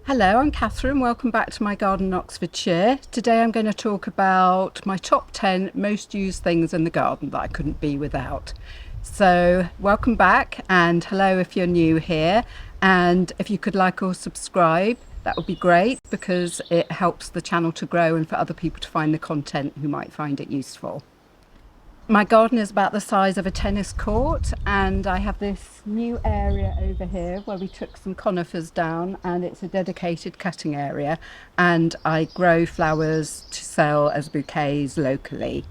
Hello, I'm Catherine. Welcome back to my garden in Oxfordshire. Today I'm going to talk about my top 10 most used things in the garden that I couldn't be without. So, welcome back and hello if you're new here. And if you could like or subscribe, that would be great because it helps the channel to grow and for other people to find the content who might find it useful. My garden is about the size of a tennis court, and I have this new area over here where we took some conifers down, and it's a dedicated cutting area, and I grow flowers to sell as bouquets locally.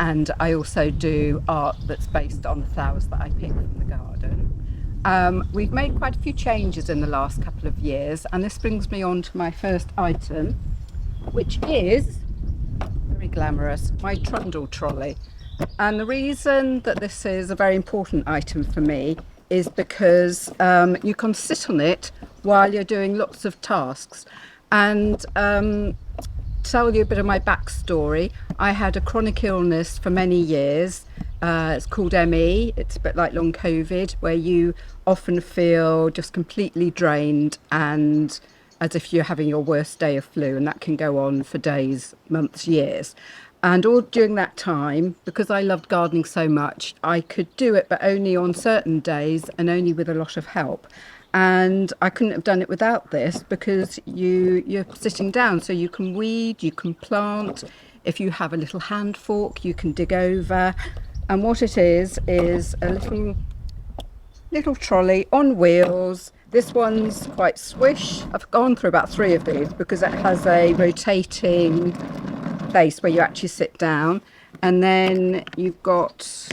And I also do art that's based on the flowers that I pick from the garden. We've made quite a few changes in the last couple of years, and this brings me on to my first item, which is very glamorous, my trundle trolley. And the reason that this is a very important item for me is because you can sit on it while you're doing lots of tasks. And tell you a bit of my backstory, I had a chronic illness for many years. It's called ME. It's a bit like long COVID, where you often feel just completely drained and as if you're having your worst day of flu, and that can go on for days, months, years. And all during that time, because I loved gardening so much, I could do it, but only on certain days and only with a lot of help. And I couldn't have done it without this because you're sitting down, so you can weed, you can plant. If you have a little hand fork, you can dig over. And what it is a little trolley on wheels. This one's quite swish. I've gone through about 3 of these because it has a rotating place where you actually sit down, and then you've got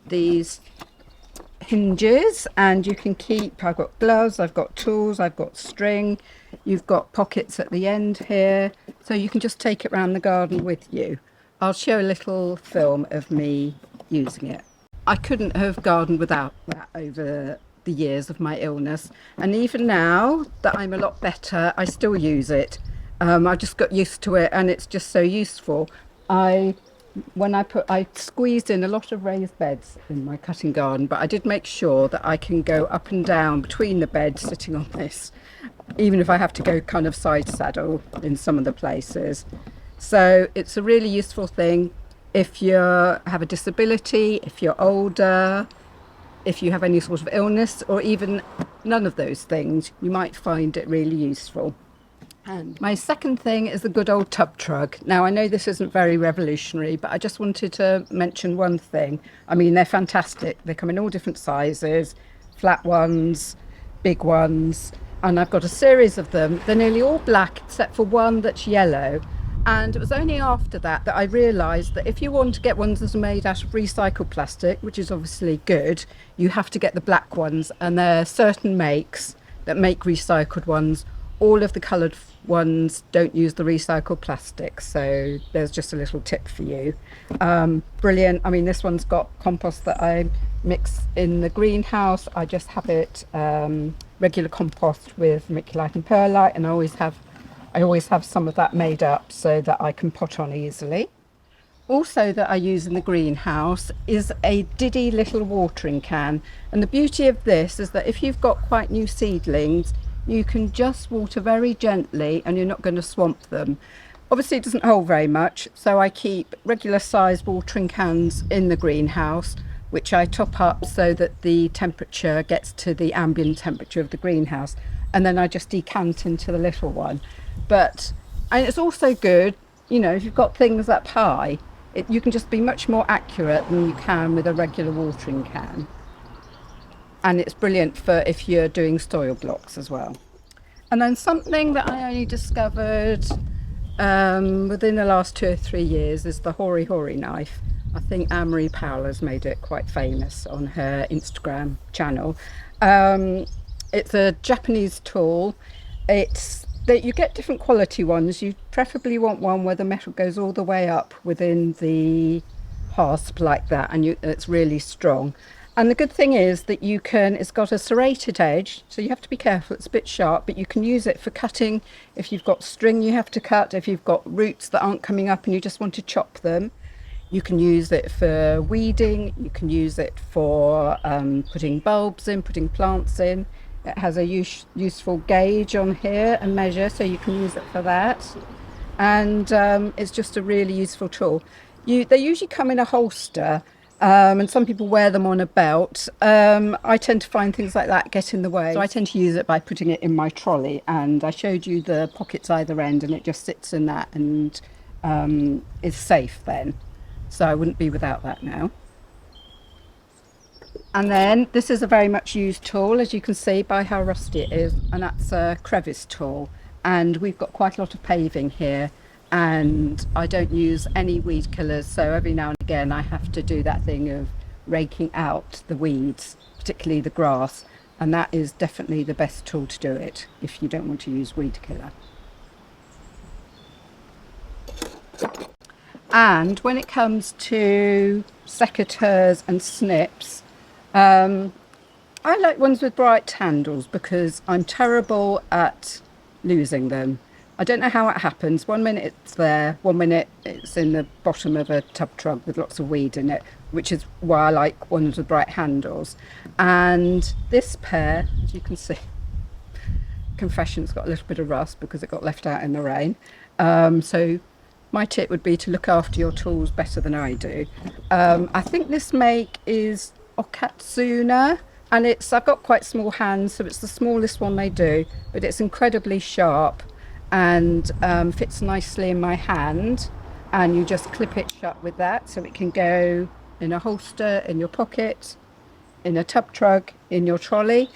these hinges and you can keep, I've got gloves, I've got tools, I've got string, you've got pockets at the end here, so you can just take it around the garden with you. I'll show a little film of me using it. I couldn't have gardened without that over the years of my illness, and even now that I'm a lot better, I still use it. I just got used to it, and it's just so useful. I squeezed in a lot of raised beds in my cutting garden, but I did make sure that I can go up and down between the beds sitting on this, even if I have to go kind of side saddle in some of the places. So it's a really useful thing if you have a disability, if you're older, if you have any sort of illness, or even none of those things, you might find it really useful. And my second thing is the good old tub trug. Now, I know this isn't very revolutionary, but I just wanted to mention one thing. I mean, they're fantastic. They come in all different sizes, flat ones, big ones, and I've got a series of them. They're nearly all black except for one that's yellow. And it was only after that I realised that if you want to get ones that are made out of recycled plastic, which is obviously good, you have to get the black ones, and there are certain makes that make recycled ones. All of the coloured ones don't use the recycled plastic, so there's just a little tip for you. Brilliant. I mean, this one's got compost that I mix in the greenhouse. I just have it regular compost with vermiculite and perlite, and I always have some of that made up so that I can pot on easily. Also that I use in the greenhouse is a diddy little watering can, and the beauty of this is that if you've got quite new seedlings, you can just water very gently and you're not going to swamp them. Obviously it doesn't hold very much, so I keep regular sized watering cans in the greenhouse, which I top up so that the temperature gets to the ambient temperature of the greenhouse, and then I just decant into the little one. And it's also good, if you've got things up high, you can just be much more accurate than you can with a regular watering can. And it's brilliant for if you're doing soil blocks as well. And then something that I only discovered within the last 2 or 3 years is the Hori knife. I think Anne-Marie Powell has made it quite famous on her Instagram channel. It's a Japanese tool. You get different quality ones. You preferably want one where the metal goes all the way up within the hasp like that, and it's really strong. And the good thing is that it's got a serrated edge, so you have to be careful, it's a bit sharp, but you can use it for cutting if you've got string you have to cut, if you've got roots that aren't coming up and you just want to chop them. You can use it for weeding, you can use it for putting bulbs in, putting plants in. It has a useful gauge on here and measure, so you can use it for that. And it's just a really useful tool. They usually come in a holster, and some people wear them on a belt. I tend to find things like that get in the way, so I tend to use it by putting it in my trolley. And I showed you the pockets either end, and it just sits in that and is safe then. So I wouldn't be without that now. And then this is a very much used tool, as you can see by how rusty it is, and that's a crevice tool. And we've got quite a lot of paving here, and I don't use any weed killers, so every now and again I have to do that thing of raking out the weeds, particularly the grass, and that is definitely the best tool to do it if you don't want to use weed killer. And when it comes to secateurs and snips, I like ones with bright handles because I'm terrible at losing them. I don't know how it happens. One minute it's there, one minute it's in the bottom of a tub truck with lots of weed in it, which is why I like ones with bright handles. And this pair, as you can see, confession's got a little bit of rust because it got left out in the rain. So my tip would be to look after your tools better than I do. I think this make is Okatsuna, and I've got quite small hands, so it's the smallest one they do, but it's incredibly sharp and fits nicely in my hand, and you just clip it shut with that, so it can go in a holster, in your pocket, in a tub truck, in your trolley.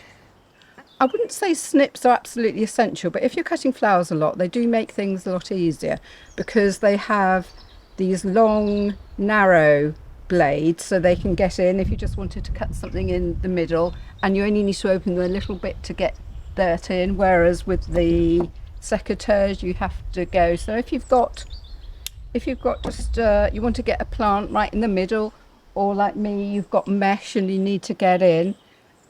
I wouldn't say snips are absolutely essential, but if you're cutting flowers a lot, they do make things a lot easier because they have these long, narrow blades, so they can get in if you just wanted to cut something in the middle, and you only need to open them a little bit to get that in, whereas with the secateurs you have to go. So if you've got just you want to get a plant right in the middle, or like me, you've got mesh and you need to get in,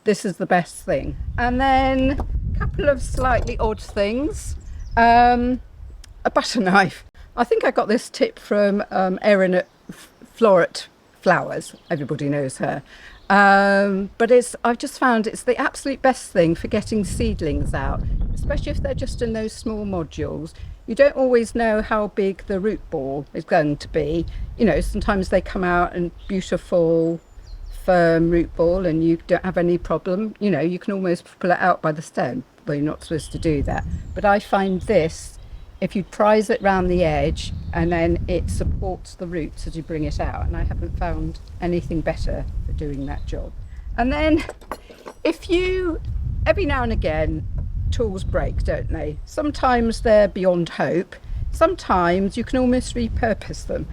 this is the best thing. And then a couple of slightly odd things. A butter knife. I think I got this tip from Erin at Floret Flowers. Everybody knows her. But I've just found it's the absolute best thing for getting seedlings out, especially if they're just in those small modules. You don't always know how big the root ball is going to be. You know, sometimes they come out in beautiful firm root ball and you don't have any problem. You know, you can almost pull it out by the stem, but you're not supposed to do that. But I find this, if you prise it round the edge, and then it supports the roots as you bring it out, and I haven't found anything better for doing that job. And then every now and again tools break, don't they? Sometimes they're beyond hope, sometimes you can almost repurpose them.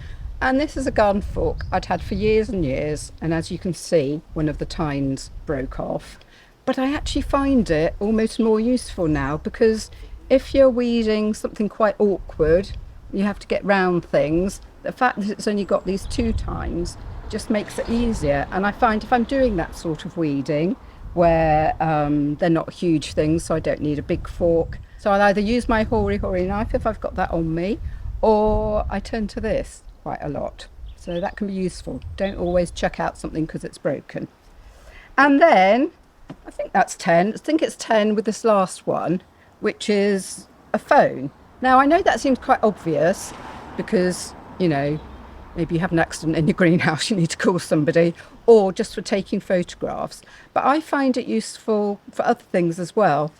And this is a garden fork I'd had for years and years, and as you can see, one of the tines broke off. But I actually find it almost more useful now, because if you're weeding something quite awkward, you have to get round things, the fact that it's only got these two tines just makes it easier. And I find if I'm doing that sort of weeding, where they're not huge things, so I don't need a big fork, so I'll either use my Hori knife if I've got that on me, or I turn to this quite a lot. So that can be useful. Don't always chuck out something because it's broken. And then I think that's 10. I think it's 10 with this last one, which is a phone. Now I know that seems quite obvious because, you know, maybe you have an accident in your greenhouse, you need to call somebody, or just for taking photographs. But I find it useful for other things as well.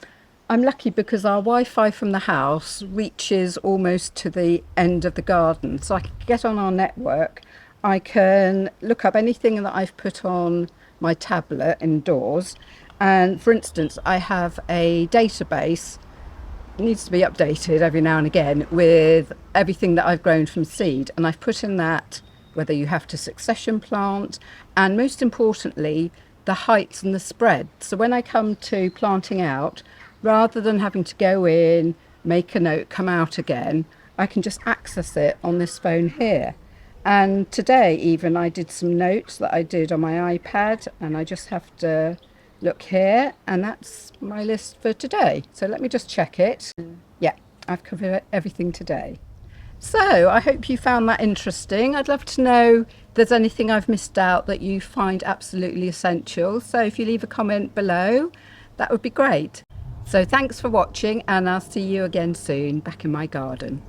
I'm lucky because our Wi-Fi from the house reaches almost to the end of the garden, so I can get on our network. I can look up anything that I've put on my tablet indoors, and for instance I have a database, it needs to be updated every now and again, with everything that I've grown from seed, and I've put in that whether you have to succession plant, and most importantly the heights and the spread. So when I come to planting out, rather than having to go in, make a note, come out again, I can just access it on this phone here. And today even I did some notes that I did on my iPad, and I just have to look here, and that's my list for today. So let me just check it. Yeah, I've covered everything today. So I hope you found that interesting. I'd love to know if there's anything I've missed out that you find absolutely essential. So if you leave a comment below, that would be great. So thanks for watching, and I'll see you again soon back in my garden.